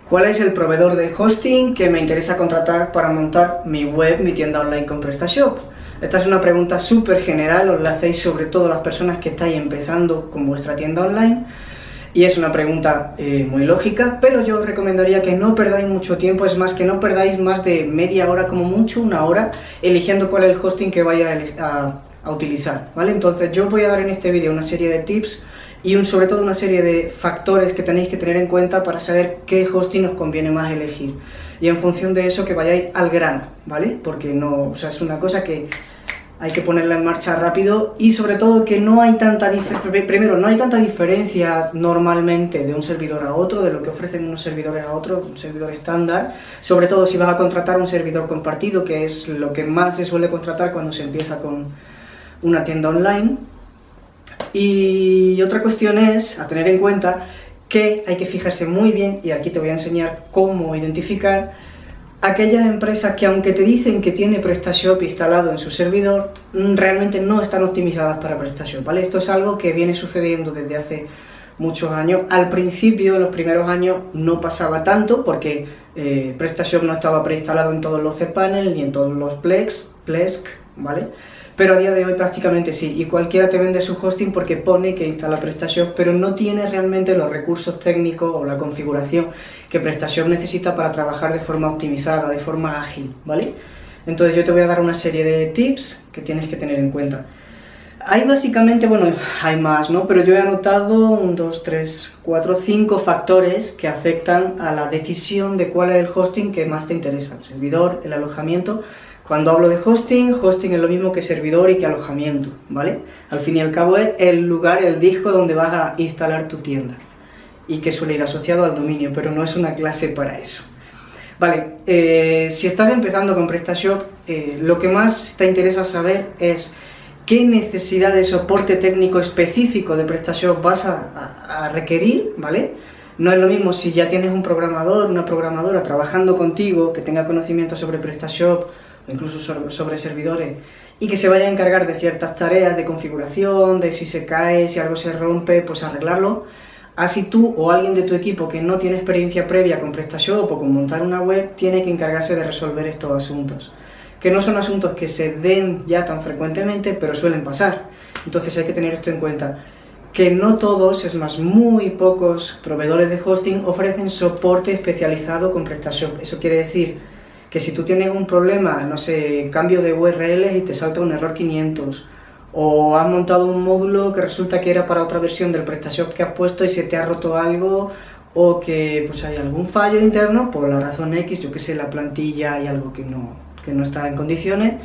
¿Cuál es el proveedor de hosting que me interesa contratar para montar mi web, mi tienda online con PrestaShop? Esta es una pregunta súper general, os la hacéis sobre todo las personas que estáis empezando con vuestra tienda online y es una pregunta muy lógica, pero yo os recomendaría que no perdáis mucho tiempo, es más, que no perdáis más de media hora, como mucho, una hora, eligiendo cuál es el hosting que vaya a utilizar, ¿vale? Entonces yo os voy a dar en este vídeo una serie de tips y sobre todo una serie de factores que tenéis que tener en cuenta para saber qué hosting os conviene más elegir. Y en función de eso que vayáis al grano, ¿vale? Porque no, o sea, es una cosa que hay que ponerla en marcha rápido y sobre todo que no hay tanta diferencia normalmente de un servidor a otro, de lo que ofrecen unos servidores a otros, un servidor estándar, sobre todo si vas a contratar un servidor compartido, que es lo que más se suele contratar cuando se empieza con una tienda online. Y otra cuestión es a tener en cuenta que hay que fijarse muy bien, y aquí te voy a enseñar cómo identificar aquellas empresas que, aunque te dicen que tiene PrestaShop instalado en su servidor, realmente no están optimizadas para PrestaShop, ¿vale? Esto es algo que viene sucediendo desde hace muchos años. Al principio, en los primeros años, no pasaba tanto porque PrestaShop no estaba preinstalado en todos los cPanel ni en todos los Plesk, ¿vale? Pero a día de hoy prácticamente sí, y cualquiera te vende su hosting porque pone que instala PrestaShop, pero no tiene realmente los recursos técnicos o la configuración que PrestaShop necesita para trabajar de forma optimizada, de forma ágil, ¿vale? Entonces yo te voy a dar una serie de tips que tienes que tener en cuenta. Hay básicamente, bueno, hay más, ¿no? Pero yo he anotado 1, 2, 3, 4, 5 factores que afectan a la decisión de cuál es el hosting que más te interesa, el servidor, el alojamiento. Cuando hablo de hosting es lo mismo que servidor y que alojamiento, ¿vale? Al fin y al cabo es el lugar, el disco donde vas a instalar tu tienda y que suele ir asociado al dominio, pero no es una clase para eso. Vale, si estás empezando con PrestaShop, lo que más te interesa saber es qué necesidad de soporte técnico específico de PrestaShop vas a requerir, ¿vale? No es lo mismo si ya tienes un programador, una programadora trabajando contigo que tenga conocimiento sobre PrestaShop o incluso sobre servidores y que se vaya a encargar de ciertas tareas de configuración, de si se cae, si algo se rompe, pues arreglarlo. Así tú o alguien de tu equipo que no tiene experiencia previa con PrestaShop o con montar una web tiene que encargarse de resolver estos asuntos, que no son asuntos que se den ya tan frecuentemente, pero suelen pasar. Entonces hay que tener esto en cuenta, que no todos, es más, muy pocos proveedores de hosting ofrecen soporte especializado con PrestaShop. Eso quiere decir que si tú tienes un problema, no sé, cambio de URLs y te salta un error 500, o has montado un módulo que resulta que era para otra versión del PrestaShop que has puesto y se te ha roto algo, o que pues hay algún fallo interno por la razón X, yo que sé, la plantilla hay algo que no está en condiciones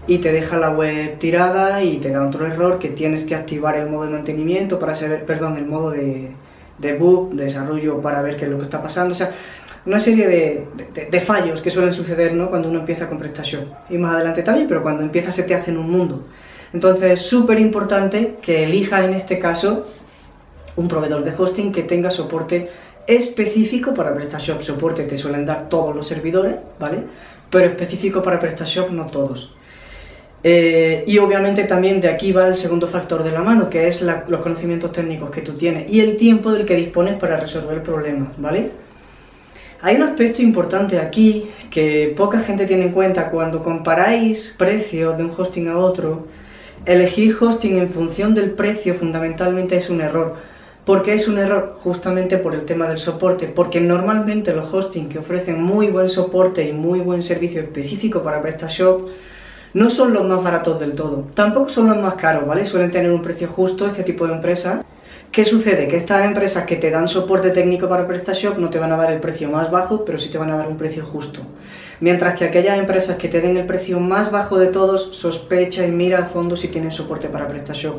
y te deja la web tirada y te da otro error que tienes que activar el modo de mantenimiento para saber, perdón, el modo de debug, de desarrollo, para ver qué es lo que está pasando. O sea, una serie de fallos que suelen suceder, ¿no?, cuando uno empieza con PrestaShop, y más adelante también, pero cuando empieza se te hace en un mundo. Entonces es súper importante que elijas en este caso un proveedor de hosting que tenga soporte específico para PrestaShop. Soporte que suelen dar todos los servidores, ¿vale?, pero específico para PrestaShop no todos. Y obviamente también de aquí va el segundo factor de la mano, que es los conocimientos técnicos que tú tienes y el tiempo del que dispones para resolver el problema, ¿vale? Hay un aspecto importante aquí que poca gente tiene en cuenta cuando comparáis precios de un hosting a otro. Elegir hosting en función del precio fundamentalmente es un error. ¿Por qué es un error? Justamente por el tema del soporte, porque normalmente los hosting que ofrecen muy buen soporte y muy buen servicio específico para PrestaShop no son los más baratos del todo, tampoco son los más caros, ¿vale? Suelen tener un precio justo este tipo de empresas. ¿Qué sucede? Que estas empresas que te dan soporte técnico para PrestaShop no te van a dar el precio más bajo, pero sí te van a dar un precio justo. Mientras que aquellas empresas que te den el precio más bajo de todos, sospecha y mira a fondo si tienen soporte para PrestaShop.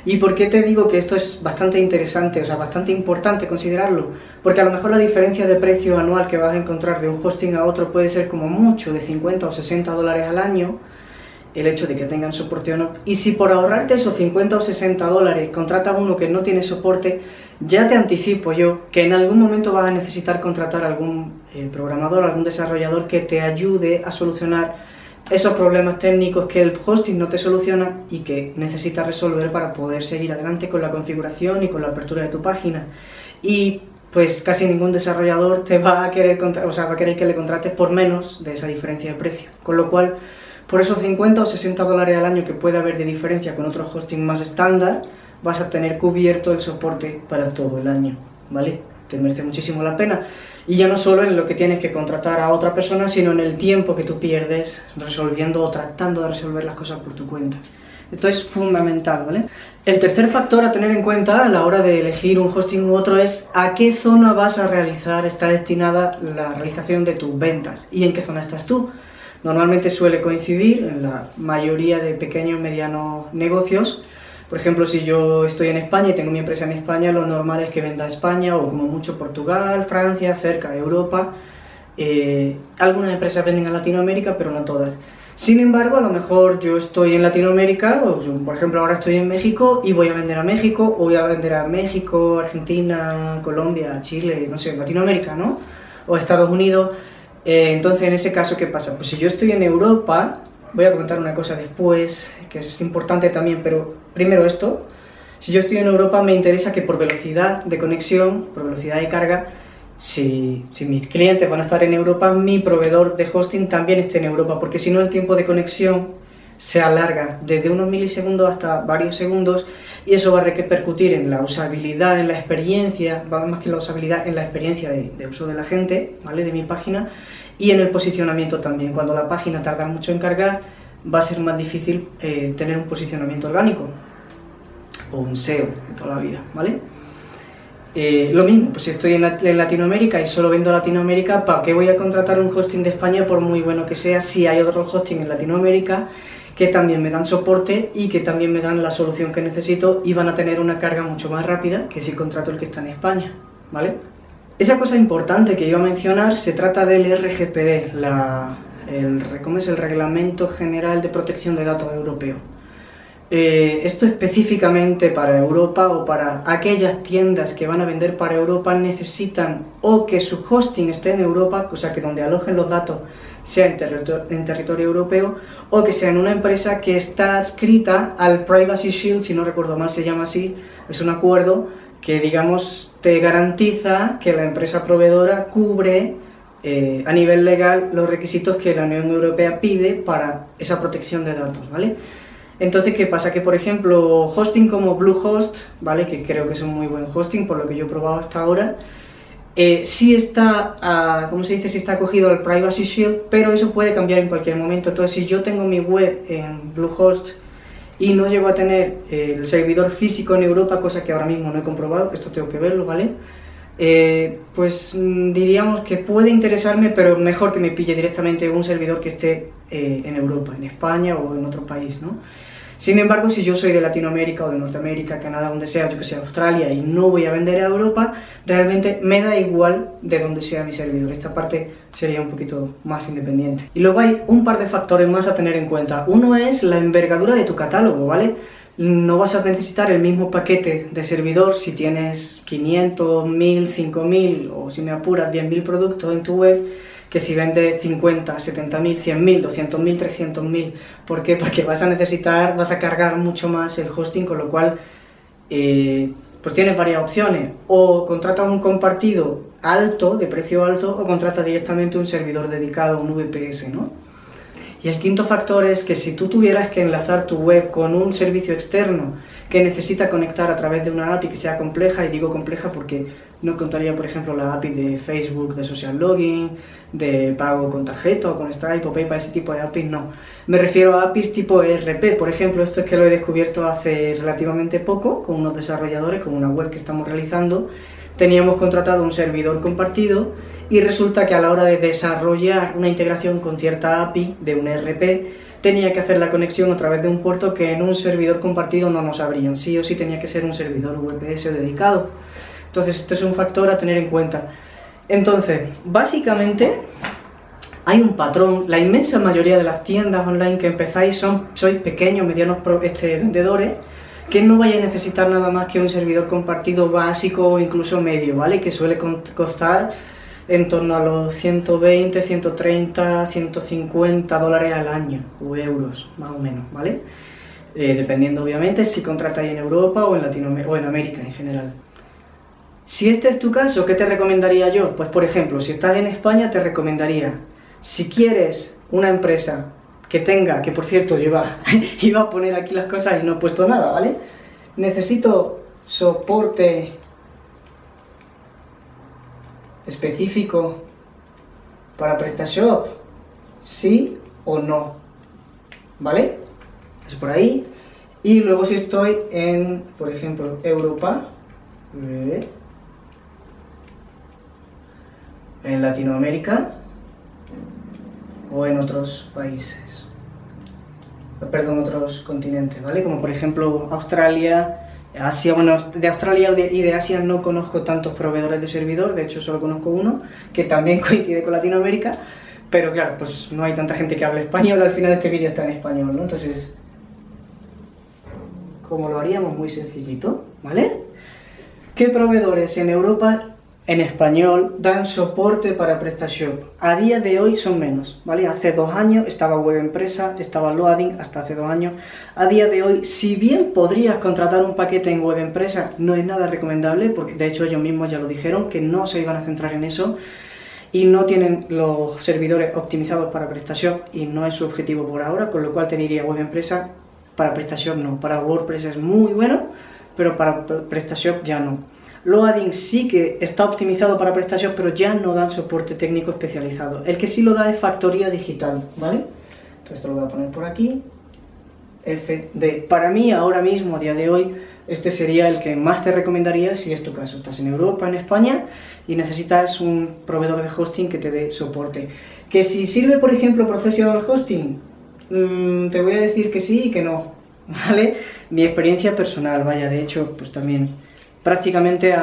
¿Y por qué te digo que esto es bastante interesante, o sea, bastante importante considerarlo? Porque a lo mejor la diferencia de precio anual que vas a encontrar de un hosting a otro puede ser como mucho de 50 o 60 dólares al año, el hecho de que tengan soporte o no. Y si por ahorrarte esos 50 o 60 dólares contratas uno que no tiene soporte, ya te anticipo yo que en algún momento vas a necesitar contratar algún programador, algún desarrollador que te ayude a solucionar esos problemas técnicos que el hosting no te soluciona y que necesitas resolver para poder seguir adelante con la configuración y con la apertura de tu página. Y pues casi ningún desarrollador te va a querer, va a querer que le contrates por menos de esa diferencia de precio. Con lo cual, por esos 50 o 60 dólares al año que puede haber de diferencia con otros hosting más estándar, vas a tener cubierto el soporte para todo el año, ¿vale? Te merece muchísimo la pena. Y ya no solo en lo que tienes que contratar a otra persona, sino en el tiempo que tú pierdes resolviendo o tratando de resolver las cosas por tu cuenta. Esto es fundamental, ¿vale? El tercer factor a tener en cuenta a la hora de elegir un hosting u otro es a qué zona vas a realizar, está destinada la realización de tus ventas y en qué zona estás tú. Normalmente suele coincidir en la mayoría de pequeños y medianos negocios. Por ejemplo, si yo estoy en España y tengo mi empresa en España, lo normal es que venda a España o como mucho Portugal, Francia, cerca de Europa. Algunas empresas venden a Latinoamérica, pero no todas. Sin embargo, a lo mejor yo estoy en Latinoamérica, o yo, por ejemplo ahora estoy en México y voy a vender a México, o voy a vender a México, Argentina, Colombia, Chile, no sé, Latinoamérica, ¿no? O Estados Unidos. Entonces, en ese caso, ¿qué pasa? Pues si yo estoy en Europa, voy a comentar una cosa después, que es importante también, pero primero esto. Si yo estoy en Europa, me interesa que por velocidad de conexión, por velocidad de carga, si mis clientes van a estar en Europa, mi proveedor de hosting también esté en Europa, porque si no el tiempo de conexión se alarga desde unos milisegundos hasta varios segundos y eso va a repercutir en la usabilidad, en la experiencia, va más que la usabilidad, en la experiencia de uso de la gente, ¿vale? De mi página, y en el posicionamiento también. Cuando la página tarda mucho en cargar, va a ser más difícil tener un posicionamiento orgánico o un SEO de toda la vida, ¿vale? Lo mismo, pues si estoy en Latinoamérica y solo vendo a Latinoamérica, ¿para qué voy a contratar un hosting de España por muy bueno que sea si hay otros hosting en Latinoamérica que también me dan soporte y que también me dan la solución que necesito y van a tener una carga mucho más rápida que si contrato el que está en España, ¿vale? Esa cosa importante que iba a mencionar se trata del RGPD, ¿cómo es? El Reglamento General de Protección de Datos Europeo. Esto específicamente para Europa o para aquellas tiendas que van a vender para Europa necesitan o que su hosting esté en Europa, o sea que donde alojen los datos sea en territorio europeo, o que sea en una empresa que está adscrita al Privacy Shield, si no recuerdo mal se llama así, es un acuerdo que digamos te garantiza que la empresa proveedora cubre a nivel legal los requisitos que la Unión Europea pide para esa protección de datos, ¿vale? Entonces, ¿qué pasa? Que, por ejemplo, hosting como Bluehost, ¿vale? Que creo que es un muy buen hosting, por lo que yo he probado hasta ahora, sí está, ¿cómo se dice? Sí está acogido al Privacy Shield, pero eso puede cambiar en cualquier momento. Entonces, si yo tengo mi web en Bluehost y no llego a tener el servidor físico en Europa, cosa que ahora mismo no he comprobado, esto tengo que verlo, ¿vale? Pues diríamos que puede interesarme, pero mejor que me pille directamente un servidor que esté en Europa, en España o en otro país, ¿no? Sin embargo, si yo soy de Latinoamérica o de Norteamérica, Canadá, donde sea, yo que sé, Australia, y no voy a vender a Europa, realmente me da igual de donde sea mi servidor. Esta parte sería un poquito más independiente. Y luego hay un par de factores más a tener en cuenta. Uno es la envergadura de tu catálogo, ¿vale? No vas a necesitar el mismo paquete de servidor si tienes 500, 1000, 5000 o si me apuras 10.000 productos en tu web que si vendes 50, 70.000, 100.000, 200.000, 300.000. ¿Por qué? Porque vas a cargar mucho más el hosting, con lo cual pues tienes varias opciones. O contratas un compartido alto, de precio alto, o contratas directamente un servidor dedicado, un VPS, ¿no? Y el quinto factor es que si tú tuvieras que enlazar tu web con un servicio externo que necesita conectar a través de una API que sea compleja, y digo compleja porque no contaría, por ejemplo, la API de Facebook, de Social Login, de pago con tarjeta o con Stripe o PayPal, ese tipo de APIs, no. Me refiero a APIs tipo ERP, por ejemplo, esto es que lo he descubierto hace relativamente poco con unos desarrolladores, con una web que estamos realizando. Teníamos contratado un servidor compartido y resulta que a la hora de desarrollar una integración con cierta API de un ERP, tenía que hacer la conexión a través de un puerto que en un servidor compartido no nos abrían. Sí o sí tenía que ser un servidor VPS dedicado. Entonces, esto es un factor a tener en cuenta. Entonces, básicamente, hay un patrón. La inmensa mayoría de las tiendas online que empezáis sois pequeños, medianos vendedores, que no vais a necesitar nada más que un servidor compartido básico o incluso medio, ¿vale? Que suele costar en torno a los 120, 130, 150 dólares al año, o euros, más o menos, ¿vale? Dependiendo, obviamente, si contratáis en Europa o en Latinoamérica o en América en general. Si este es tu caso, ¿qué te recomendaría yo? Pues por ejemplo, si estás en España te recomendaría, si quieres una empresa que tenga, que por cierto iba a poner aquí las cosas y no he puesto nada, ¿vale? Necesito soporte específico para PrestaShop, sí o no, ¿vale? Es por ahí. Y luego si estoy en, por ejemplo, Europa, en Latinoamérica o en otros países, perdón, otros continentes, ¿vale? Como por ejemplo Australia, Asia. Bueno, de Australia y de Asia no conozco tantos proveedores de servidor, de hecho solo conozco uno, que también coincide con Latinoamérica, pero claro, pues no hay tanta gente que hable español, al final este vídeo está en español, ¿no? Entonces, ¿cómo lo haríamos? Muy sencillito, ¿vale? ¿Qué proveedores en Europa en español dan soporte para PrestaShop? A día de hoy son menos, ¿vale? Hace 2 años estaba Web Empresa, estaba Loading, hasta hace 2 años. A día de hoy, si bien podrías contratar un paquete en Web Empresa, no es nada recomendable, porque de hecho ellos mismos ya lo dijeron, que no se iban a centrar en eso, y no tienen los servidores optimizados para PrestaShop, y no es su objetivo por ahora, con lo cual te diría Web Empresa, para PrestaShop no. Para WordPress es muy bueno, pero para PrestaShop ya no. Loading sí que está optimizado para PrestaShop, pero ya no dan soporte técnico especializado. El que sí lo da es Factoría Digital, ¿vale? Entonces esto lo voy a poner por aquí. FD. Para mí, ahora mismo, a día de hoy, este sería el que más te recomendaría si es tu caso. Estás en Europa, en España, y necesitas un proveedor de hosting que te dé soporte. Que si sirve, por ejemplo, Professional Hosting, te voy a decir que sí y que no, ¿vale? Mi experiencia personal, vaya, de hecho, pues también prácticamente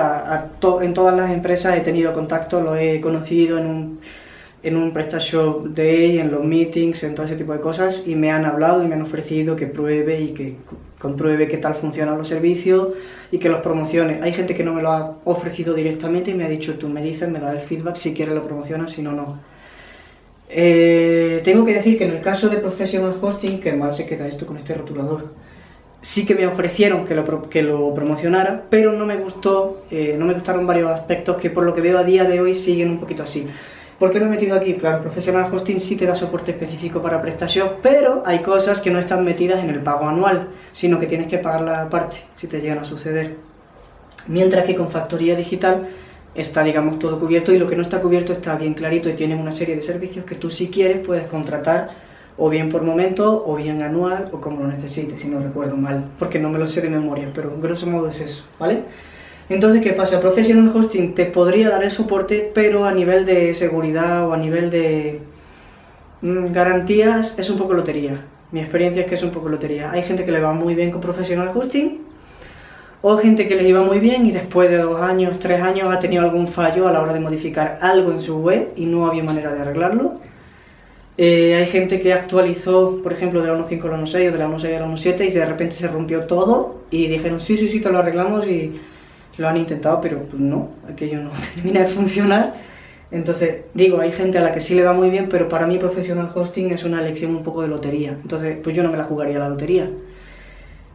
en todas las empresas he tenido contacto, lo he conocido en un PrestaShop Day, en los meetings, en todo ese tipo de cosas, y me han hablado y me han ofrecido que pruebe y que compruebe qué tal funcionan los servicios y que los promocione. Hay gente que no me lo ha ofrecido directamente y me ha dicho, tú me dices, me das el feedback, si quieres lo promocionas, si no, no. Tengo que decir que en el caso de Professional Hosting, que mal se queda esto con este rotulador, sí que me ofrecieron que lo promocionara, pero no me gustaron varios aspectos que por lo que veo a día de hoy siguen un poquito así. ¿Por qué lo he metido aquí? Claro, Professional Hosting sí te da soporte específico para PrestaShop, pero hay cosas que no están metidas en el pago anual, sino que tienes que pagarla aparte, si te llegan a suceder. Mientras que con Factoría Digital está, digamos, todo cubierto, y lo que no está cubierto está bien clarito y tiene una serie de servicios que tú, si quieres, puedes contratar o bien por momento, o bien anual, o como lo necesites, si no recuerdo mal, porque no me lo sé de memoria, pero en grosso modo es eso, ¿vale? Entonces, ¿qué pasa? Professional Hosting te podría dar el soporte, pero a nivel de seguridad o a nivel de garantías es un poco lotería. Mi experiencia es que es un poco lotería. Hay gente que le va muy bien con Professional Hosting, o gente que le iba muy bien y después de 2 años, 3 años ha tenido algún fallo a la hora de modificar algo en su web y no había manera de arreglarlo. Hay gente que actualizó, por ejemplo, de la 1.5 a la 1.6 o de la 1.6 a la 1.7 y de repente se rompió todo y dijeron sí, te lo arreglamos, y lo han intentado, pero pues no, aquello no termina de funcionar. Entonces, digo, hay gente a la que sí le va muy bien, pero para mí Professional Hosting es una elección un poco de lotería. Entonces, pues yo no me la jugaría a la lotería.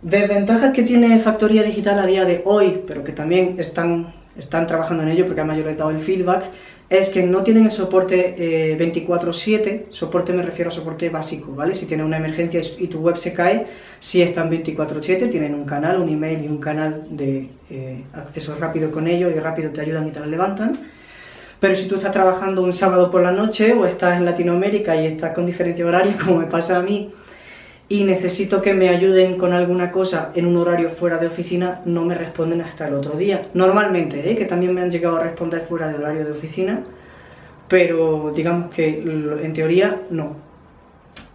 Desventajas que tiene Factoría Digital a día de hoy, pero que también están trabajando en ello, porque además yo les he dado el feedback, es que no tienen el soporte 24/7, soporte me refiero a soporte básico, ¿vale? Si tienes una emergencia y tu web se cae, sí están 24/7, tienen un canal, un email y un canal de acceso rápido con ellos, y rápido te ayudan y te la levantan. Pero si tú estás trabajando un sábado por la noche, o estás en Latinoamérica y estás con diferencia horaria, como me pasa a mí, y necesito que me ayuden con alguna cosa en un horario fuera de oficina, no me responden hasta el otro día. Normalmente, que también me han llegado a responder fuera de horario de oficina, pero digamos que en teoría no.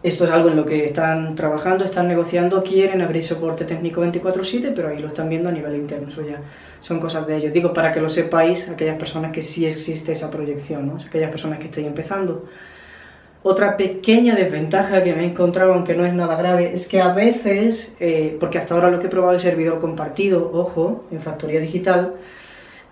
Esto es algo en lo que están trabajando, están negociando, quieren abrir soporte técnico 24/7, pero ahí lo están viendo a nivel interno, eso ya son cosas de ellos. Digo, para que lo sepáis, aquellas personas que sí existe esa proyección, ¿no? Aquellas personas que estéis empezando. Otra pequeña desventaja que me he encontrado, aunque no es nada grave, es que a veces, porque hasta ahora lo que he probado es servidor compartido, ojo, en Factoría Digital,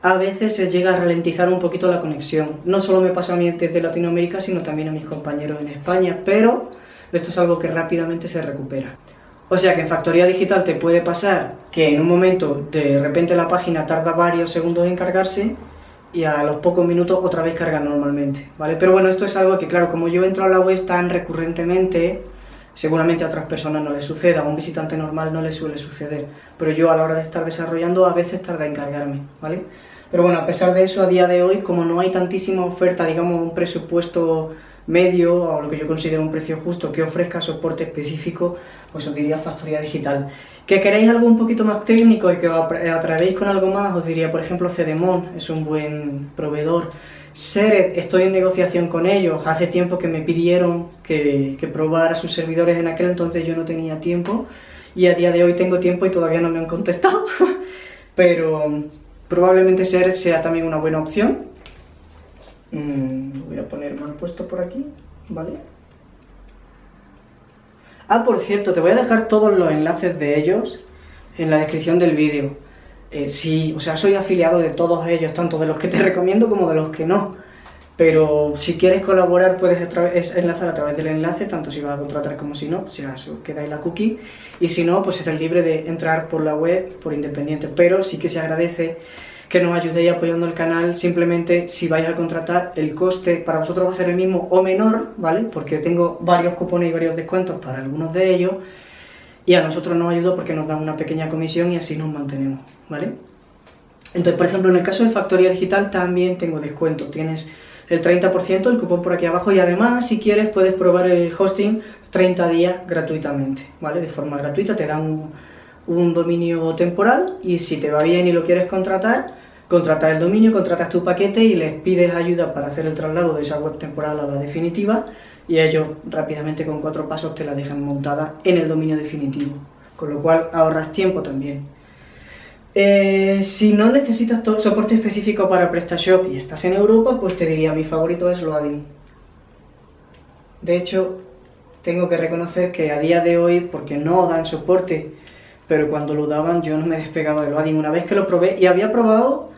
a veces se llega a ralentizar un poquito la conexión. No solo me pasa a mí desde Latinoamérica, sino también a mis compañeros en España, pero esto es algo que rápidamente se recupera. O sea que en factoría digital te puede pasar que en un momento de repente la página tarda varios segundos en cargarse y a los pocos minutos otra vez carga normalmente, ¿vale? Pero bueno, esto es algo que, claro, como yo entro a la web tan recurrentemente, seguramente a otras personas no les suceda, a un visitante normal no le suele suceder, pero yo a la hora de estar desarrollando a veces tarda en cargarme, ¿vale? Pero bueno, a pesar de eso, a día de hoy, como no hay tantísima oferta, digamos un presupuesto medio, o lo que yo considero un precio justo, que ofrezca soporte específico, pues os diría factoría digital. ¿Que queréis algo un poquito más técnico y que os atrevéis con algo más? Os diría, por ejemplo, Cedemon es un buen proveedor. Sered, estoy en negociación con ellos. Hace tiempo que me pidieron que probara sus servidores, en aquel entonces yo no tenía tiempo, y a día de hoy tengo tiempo y todavía no me han contestado. Pero probablemente Sered sea también una buena opción. Voy a poner mal puesto por aquí, ¿vale? Ah, por cierto, te voy a dejar todos los enlaces de ellos en la descripción del vídeo. Sí, o sea, soy afiliado de todos ellos, tanto de los que te recomiendo como de los que no. Pero si quieres colaborar puedes enlazar a través del enlace, tanto si vas a contratar como si no, si os quedáis la cookie. Y si no, pues eres libre de entrar por la web, por independiente. Pero sí que se agradece que nos ayudéis apoyando el canal. Simplemente si vais a contratar, el coste para vosotros va a ser el mismo o menor, ¿vale? Porque tengo varios cupones y varios descuentos para algunos de ellos, y a nosotros nos ayuda porque nos dan una pequeña comisión y así nos mantenemos, ¿vale? Entonces, por ejemplo, en el caso de factoría digital también tengo descuento, tienes el 30%, el cupón por aquí abajo, y además, si quieres, puedes probar el hosting 30 días gratuitamente, ¿vale? De forma gratuita, te dan un dominio temporal, y si te va bien y lo quieres contratar, contratas el dominio, contratas tu paquete y les pides ayuda para hacer el traslado de esa web temporal a la definitiva, y ellos rápidamente con 4 pasos te la dejan montada en el dominio definitivo, con lo cual ahorras tiempo también. Si no necesitas soporte específico para PrestaShop y estás en Europa, pues te diría, mi favorito es Loadin. De hecho, tengo que reconocer que a día de hoy, porque no dan soporte, pero cuando lo daban yo no me despegaba de Loadin. Una vez que lo probé, y había probado,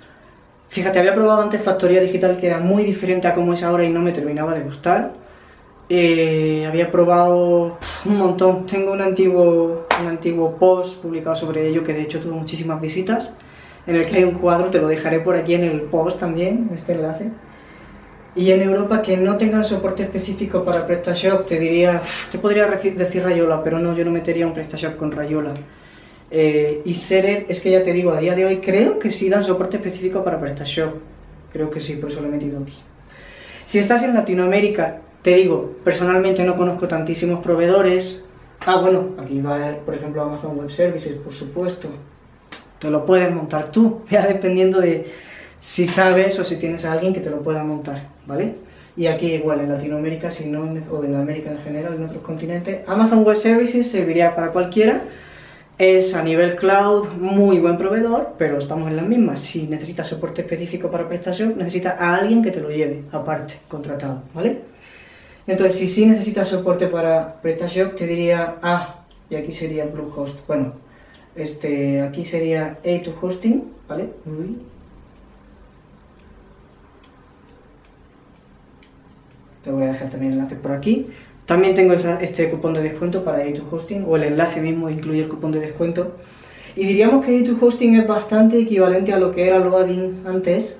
fíjate, había probado antes factoría digital, que era muy diferente a como es ahora y no me terminaba de gustar. Había probado un montón, tengo un antiguo post publicado sobre ello que de hecho tuvo muchísimas visitas, en el que hay un cuadro, te lo dejaré por aquí en el post también, este enlace. Y en Europa, que no tengan soporte específico para PrestaShop, te diría, te podría decir Rayola, pero no, yo no metería un PrestaShop con Rayola. Y Sered, es que ya te digo, a día de hoy creo que sí dan soporte específico para PrestaShop, creo que sí, por eso lo he metido aquí. Si estás en Latinoamérica, te digo, personalmente no conozco tantísimos proveedores. Ah, bueno, aquí va, por ejemplo, Amazon Web Services, por supuesto. Te lo puedes montar tú, ya dependiendo de si sabes o si tienes a alguien que te lo pueda montar, ¿vale? Y aquí igual, en Latinoamérica, si no, o en América en general, en otros continentes, Amazon Web Services serviría para cualquiera. Es a nivel cloud muy buen proveedor, pero estamos en las mismas. Si necesitas soporte específico para PrestaShop, necesitas a alguien que te lo lleve, aparte, contratado, ¿vale? Entonces, si sí necesitas soporte para PrestaShop, te diría, y aquí sería Bluehost, bueno, aquí sería A2Hosting, ¿vale? Te voy a dejar también el enlace por aquí. También tengo este cupón de descuento para A2Hosting, o el enlace mismo incluye el cupón de descuento. Y diríamos que A2Hosting es bastante equivalente a lo que era Loadin antes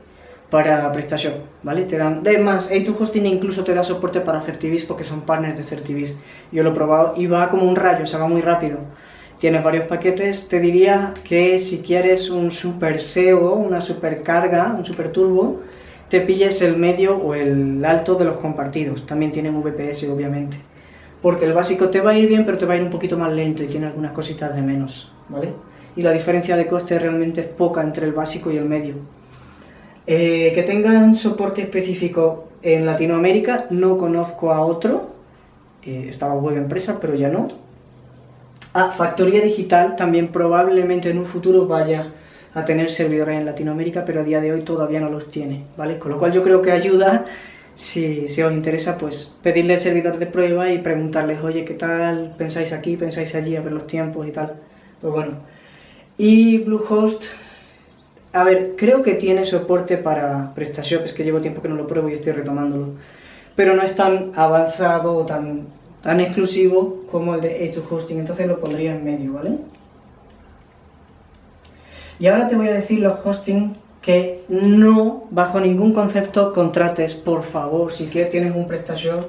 para PrestaShop, ¿vale? Te dan, además, A2Hosting incluso te da soporte para Certivis porque son partners de Certivis. Yo lo he probado y va como un rayo, o sea, va muy rápido. Tienes varios paquetes. Te diría que si quieres un super SEO, una super carga, un super turbo, te pilles el medio o el alto de los compartidos. También tienen VPS, obviamente, porque el básico te va a ir bien, pero te va a ir un poquito más lento y tiene algunas cositas de menos, ¿vale? Y la diferencia de coste realmente es poca entre el básico y el medio. Que tengan soporte específico en Latinoamérica, no conozco a otro. Estaba Web Empresa, pero ya no. Factoría Digital también probablemente en un futuro vaya a tener servidores en Latinoamérica, pero a día de hoy todavía no los tiene, ¿vale? Con lo cual yo creo que ayuda, si os interesa, pues pedirle el servidor de prueba y preguntarles, oye, ¿qué tal? ¿Pensáis aquí? ¿Pensáis allí? A ver los tiempos y tal. Pues bueno. Y Bluehost, a ver, creo que tiene soporte para PrestaShop, es que llevo tiempo que no lo pruebo y estoy retomándolo, pero no es tan avanzado o tan tan exclusivo como el de A2Hosting, entonces lo pondría en medio, ¿vale? Y ahora te voy a decir los hosting que no, bajo ningún concepto, contrates, por favor, si quieres tienes un PrestaShop.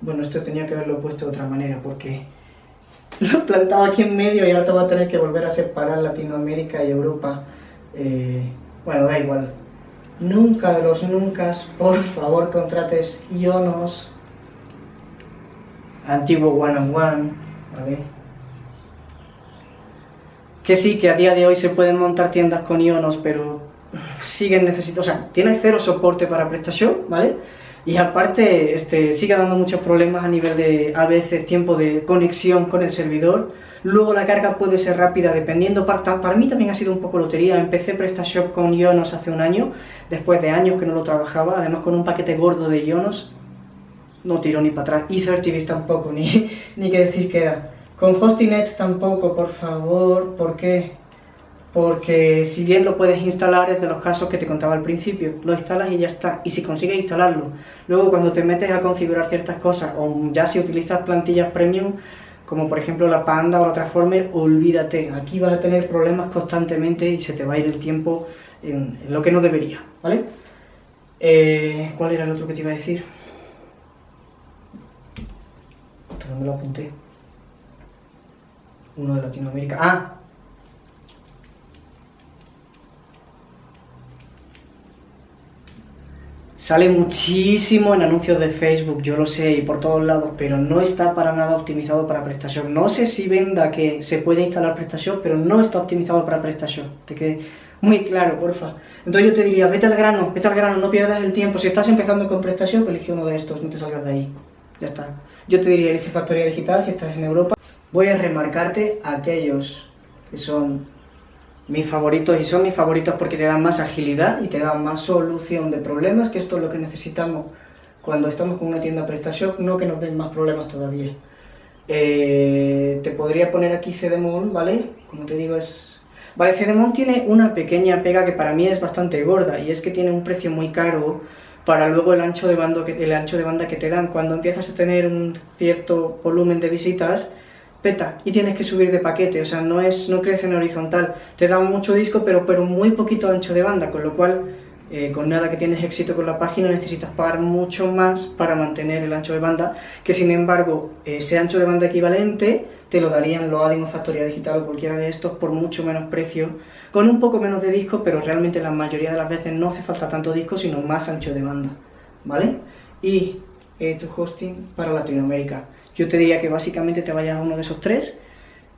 Bueno, esto tenía que haberlo puesto de otra manera, porque lo he plantado aquí en medio y ahora te voy a tener que volver a separar Latinoamérica y Europa. Bueno, da igual. Nunca de los nunca, por favor, contrates Ionos, antiguo one-on-one, ¿vale? Que sí, que a día de hoy se pueden montar tiendas con Ionos, pero siguen necesitando, o sea, tiene cero soporte para PrestaShop, ¿vale? Y aparte, sigue dando muchos problemas a nivel de, a veces, tiempo de conexión con el servidor. Luego la carga puede ser rápida, dependiendo, para mí también ha sido un poco lotería. Empecé PrestaShop con Ionos hace un año, después de años que no lo trabajaba, además con un paquete gordo de Ionos, no tiró ni para atrás. Y Certivis tampoco, ni que decir queda. Con Hostinet tampoco, por favor. ¿Por qué? Porque si bien lo puedes instalar, es de los casos que te contaba al principio, lo instalas y ya está, y si consigues instalarlo, luego cuando te metes a configurar ciertas cosas, o ya si utilizas plantillas premium, como por ejemplo la Panda o la Transformer, olvídate, aquí vas a tener problemas constantemente y se te va a ir el tiempo en lo que no debería, ¿vale? ¿Cuál era el otro que te iba a decir? No me lo apunté. Uno de Latinoamérica. ¡Ah! Sale muchísimo en anuncios de Facebook, yo lo sé, y por todos lados, pero no está para nada optimizado para PrestaShop. No sé si venda que se puede instalar PrestaShop, pero no está optimizado para PrestaShop. Te quede muy claro, porfa. Entonces yo te diría, vete al grano, no pierdas el tiempo. Si estás empezando con PrestaShop, elige uno de estos, no te salgas de ahí. Ya está. Yo te diría, elige Factoría Digital si estás en Europa. Voy a remarcarte aquellos que son mis favoritos, y son mis favoritos porque te dan más agilidad y te dan más solución de problemas, que esto es lo que necesitamos cuando estamos con una tienda PrestaShop, no que nos den más problemas todavía. Te podría poner aquí CDMON, ¿vale? Como te digo, Vale, CDMON tiene una pequeña pega que para mí es bastante gorda, y es que tiene un precio muy caro para luego el ancho de banda que te dan. Cuando empiezas a tener un cierto volumen de visitas, peta, y tienes que subir de paquete, o sea, no crece en horizontal, te da mucho disco pero muy poquito ancho de banda, con lo cual, con nada que tienes éxito con la página, necesitas pagar mucho más para mantener el ancho de banda, que sin embargo, ese ancho de banda equivalente te lo darían Loading o Factoría Digital o cualquiera de estos por mucho menos precio, con un poco menos de disco, pero realmente la mayoría de las veces no hace falta tanto disco, sino más ancho de banda, ¿vale? Y tu hosting para Latinoamérica. Yo te diría que básicamente te vayas a uno de esos tres.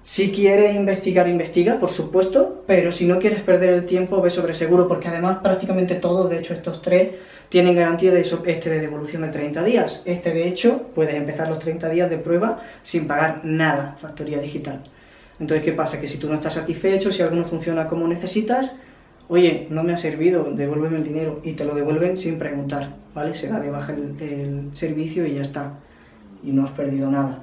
Si quieres investigar, investiga, por supuesto, pero si no quieres perder el tiempo, ve sobre seguro, porque además prácticamente todos, de hecho estos tres, tienen garantía de devolución de 30 días. De hecho, puedes empezar los 30 días de prueba sin pagar nada, Factoría Digital. Entonces, ¿qué pasa? Que si tú no estás satisfecho, si algo no funciona como necesitas, oye, no me ha servido, devuélveme el dinero, y te lo devuelven sin preguntar, ¿vale? Se da de baja el servicio y ya está. Y no has perdido nada.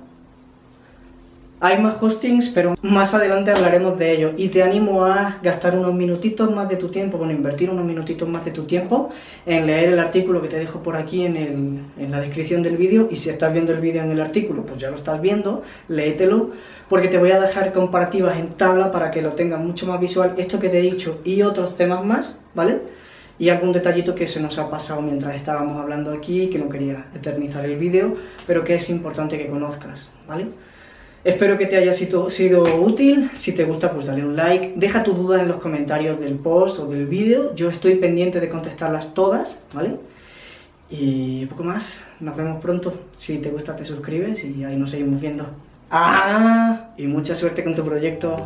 Hay más hostings, pero más adelante hablaremos de ello, y te animo a gastar unos minutitos más de tu tiempo, invertir unos minutitos más de tu tiempo en leer el artículo que te dejo por aquí en la descripción del vídeo, y si estás viendo el vídeo en el artículo, pues ya lo estás viendo, léetelo, porque te voy a dejar comparativas en tabla para que lo tengas mucho más visual, esto que te he dicho y otros temas más, ¿vale? Y algún detallito que se nos ha pasado mientras estábamos hablando aquí, que no quería eternizar el vídeo, pero que es importante que conozcas, ¿vale? Espero que te haya sido útil. Si te gusta, pues dale un like, deja tu duda en los comentarios del post o del vídeo, yo estoy pendiente de contestarlas todas, ¿vale? Y poco más, nos vemos pronto. Si te gusta, te suscribes y ahí nos seguimos viendo. ¡Ah! Y mucha suerte con tu proyecto.